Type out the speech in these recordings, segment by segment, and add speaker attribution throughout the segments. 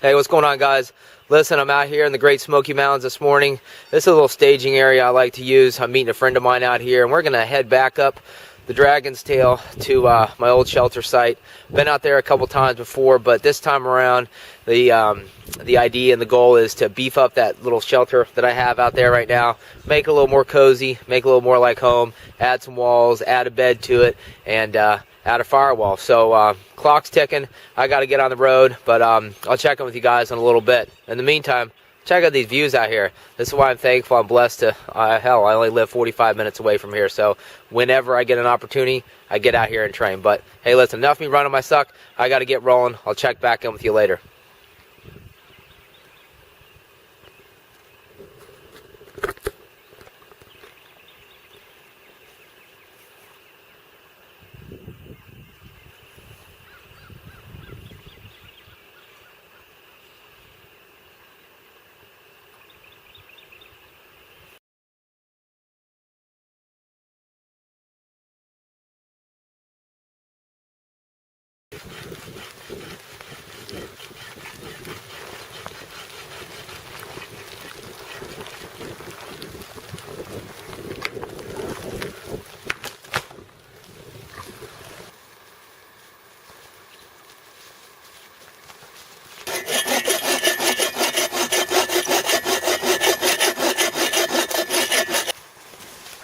Speaker 1: Hey, what's going on, guys? Listen, I'm out here in the Great Smoky Mountains this morning. This is a little staging area I like to use. I'm meeting a friend of mine out here, and we're going to head back up the Dragon's Tail to my old shelter site. Been out there a couple times before, but this time around, the idea and the goal is to beef up that little shelter that I have out there right now, make it a little more cozy, make it a little more like home, add some walls, add a bed to it, and add a firewall. So clock's ticking. I got to get on the road, but I'll check in with you guys in a little bit. In the meantime, check out these views out here. This is why I'm thankful. I'm blessed to, hell, I only live 45 minutes away from here. So whenever I get an opportunity, I get out here and train. But hey, listen, enough of me running my suck. I got to get rolling. I'll check back in with you later.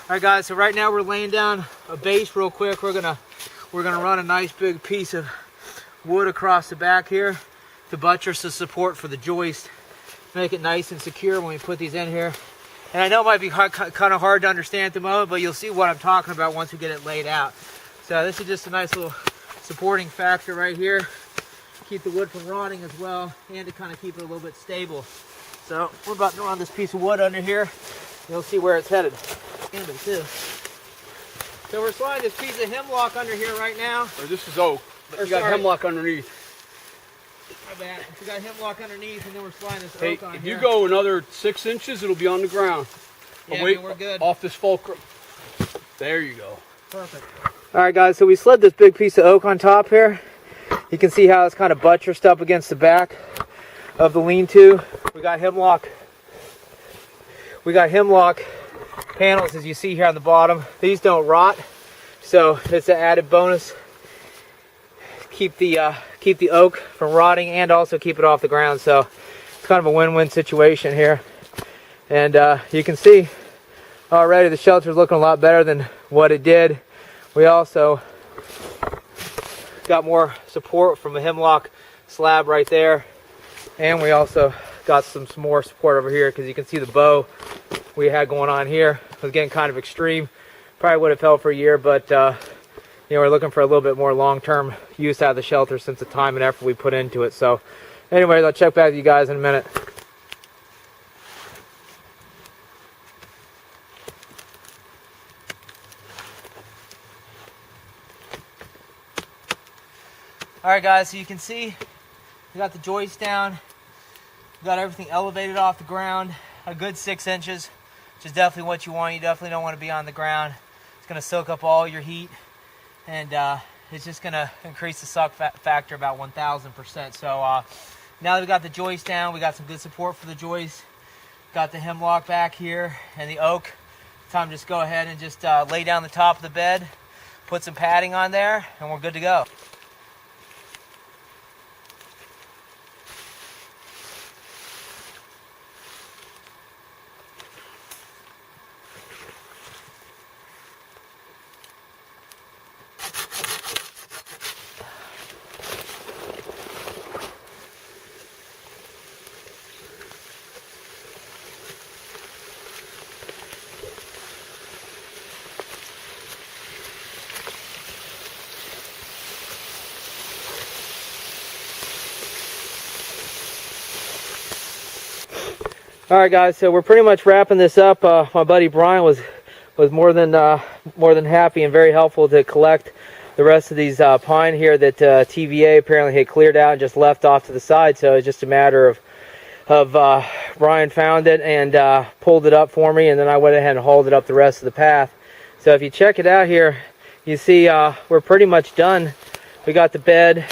Speaker 1: All right, guys, so right now we're laying down a base real quick. We're gonna run a nice big piece of wood across the back here to buttress the support for the joist, make it nice and secure when we put these in here. And I know it might be kind of hard to understand at the moment, but you'll see what I'm talking about once we get it laid out. So this is just a nice little supporting factor right here. Keep the wood from rotting as well, and to kind of keep it a little bit stable. So we're about to run this piece of wood under here. You'll see where it's headed. Too. So we're sliding this piece of hemlock under here right now.
Speaker 2: Or this is oak, but you got hemlock underneath.
Speaker 1: My bad. We got hemlock underneath, and then we're sliding this
Speaker 2: hey,
Speaker 1: oak on
Speaker 2: if
Speaker 1: here.
Speaker 2: you go another 6 inches, it'll be on the ground.
Speaker 1: Yeah,
Speaker 2: wait,
Speaker 1: we're good.
Speaker 2: Off this fulcrum. There you go.
Speaker 1: Perfect. All right, guys. So we slid this big piece of oak on top here. You can see how it's kind of buttressed up against the back of the lean-to. We got hemlock. Panels, as you see here on the bottom. These don't rot, so it's an added bonus. Keep the oak from rotting and also keep it off the ground. So it's kind of a win-win situation here. And you can see already the shelter's looking a lot better than what it did. We also got more support from a hemlock slab right there, and we also got some more support over here, because you can see the bow we had going on here was getting kind of extreme. Probably would have held for a year, but we're looking for a little bit more long-term use out of the shelter since the time and effort we put into it. So anyways, I'll check back with you guys in a minute. All right, guys, so you can see we got the joist down. We got everything elevated off the ground a good 6 inches, which is definitely what you want. You definitely don't want to be on the ground. It's going to soak up all your heat, and it's just going to increase the suck factor about 1,000%. So now that we got the joist down, we got some good support for the joist. Got the hemlock back here and the oak. Time to just go ahead and just lay down the top of the bed, put some padding on there, and we're good to go. All right, guys, so we're pretty much wrapping this up. My buddy Brian was more than happy and very helpful to collect the rest of these pine here that TVA apparently had cleared out and just left off to the side. So it's just a matter of Brian found it and pulled it up for me, and then I went ahead and hauled it up the rest of the path. So if you check it out here, you see we're pretty much done. We got the bed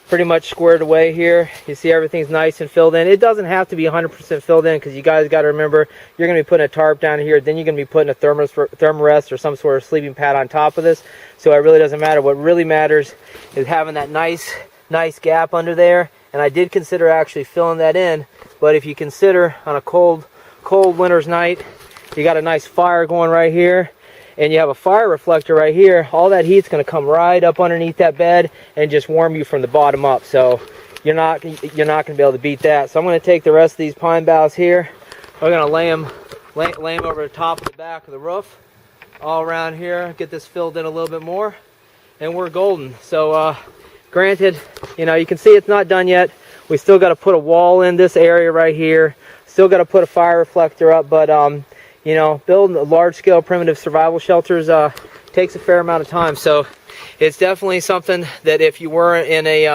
Speaker 1: pretty much squared away here. You see everything's nice and filled in. It doesn't have to be 100% filled in, because you guys got to remember, you're going to be putting a tarp down here, then you're going to be putting a thermarest or some sort of sleeping pad on top of this. So it really doesn't matter. What really matters is having that nice gap under there. And I did consider actually filling that in, but if you consider on a cold winter's night, you got a nice fire going right here, and you have a fire reflector right here, all that heat's going to come right up underneath that bed and just warm you from the bottom up. So you're not going to be able to beat that. So I'm going to take the rest of these pine boughs here. We're going to lay them over the top of the back of the roof, all around here, get this filled in a little bit more, and we're golden. So granted, you know, you can see it's not done yet. We still got to put a wall in this area right here. Still got to put a fire reflector up, but you know, building large-scale primitive survival shelters takes a fair amount of time. So it's definitely something that if you were in a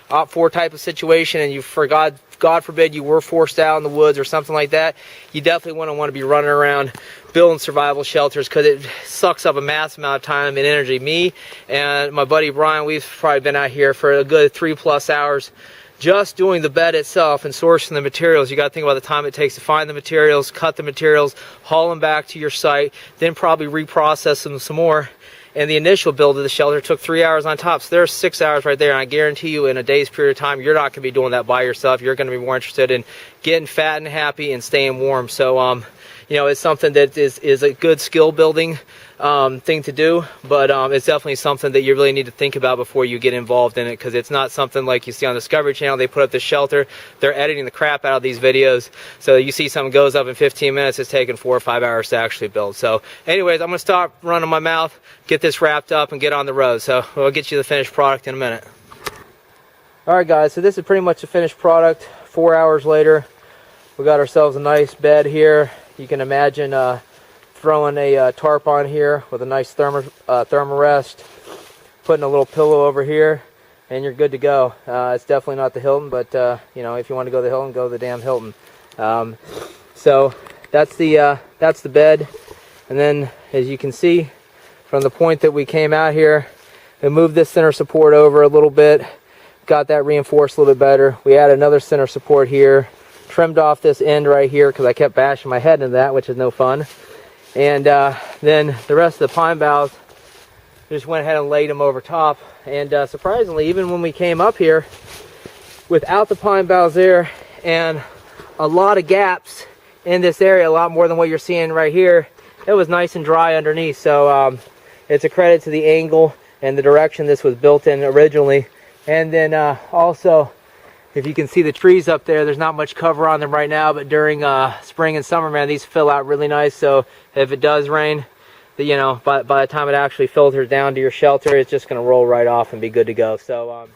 Speaker 1: OP4 type of situation and you forgot, God forbid, you were forced out in the woods or something like that, you definitely want to be running around building survival shelters, because it sucks up a massive amount of time and energy. Me and my buddy Brian, we've probably been out here for a good 3+ hours just doing the bed itself and sourcing the materials. You got to think about the time it takes to find the materials, cut the materials, haul them back to your site, then probably reprocess them some more. And the initial build of the shelter took 3 hours on top. So there's 6 hours right there. And I guarantee you in a day's period of time, you're not going to be doing that by yourself. You're going to be more interested in getting fat and happy and staying warm. So, you know, it's something that is a good skill building thing to do, but it's definitely something that you really need to think about before you get involved in it, because it's not something like you see on the Discovery Channel. They put up the shelter, they're editing the crap out of these videos, so you see something goes up in 15 minutes, it's taking 4 or 5 hours to actually build. So anyways, I'm going to stop running my mouth, get this wrapped up, and get on the road. So we'll get you the finished product in a minute. Alright guys, so this is pretty much the finished product. 4 hours later, we got ourselves a nice bed here. You can imagine throwing a tarp on here with a nice thermarest, putting a little pillow over here, and you're good to go. It's definitely not the Hilton, but you know, if you want to go to the Hilton, go to the damn Hilton. So that's the bed, and then as you can see from the point that we came out here, we moved this center support over a little bit, got that reinforced a little bit better. We added another center support here, trimmed off this end right here because I kept bashing my head into that, which is no fun. And then the rest of the pine boughs, just went ahead and laid them over top. And surprisingly, even when we came up here, without the pine boughs there, and a lot of gaps in this area, a lot more than what you're seeing right here, it was nice and dry underneath. So it's a credit to the angle and the direction this was built in originally. And then also, if you can see the trees up there, there's not much cover on them right now, but during spring and summer, man, these fill out really nice. So if it does rain, you know, by the time it actually filters down to your shelter, it's just going to roll right off and be good to go. So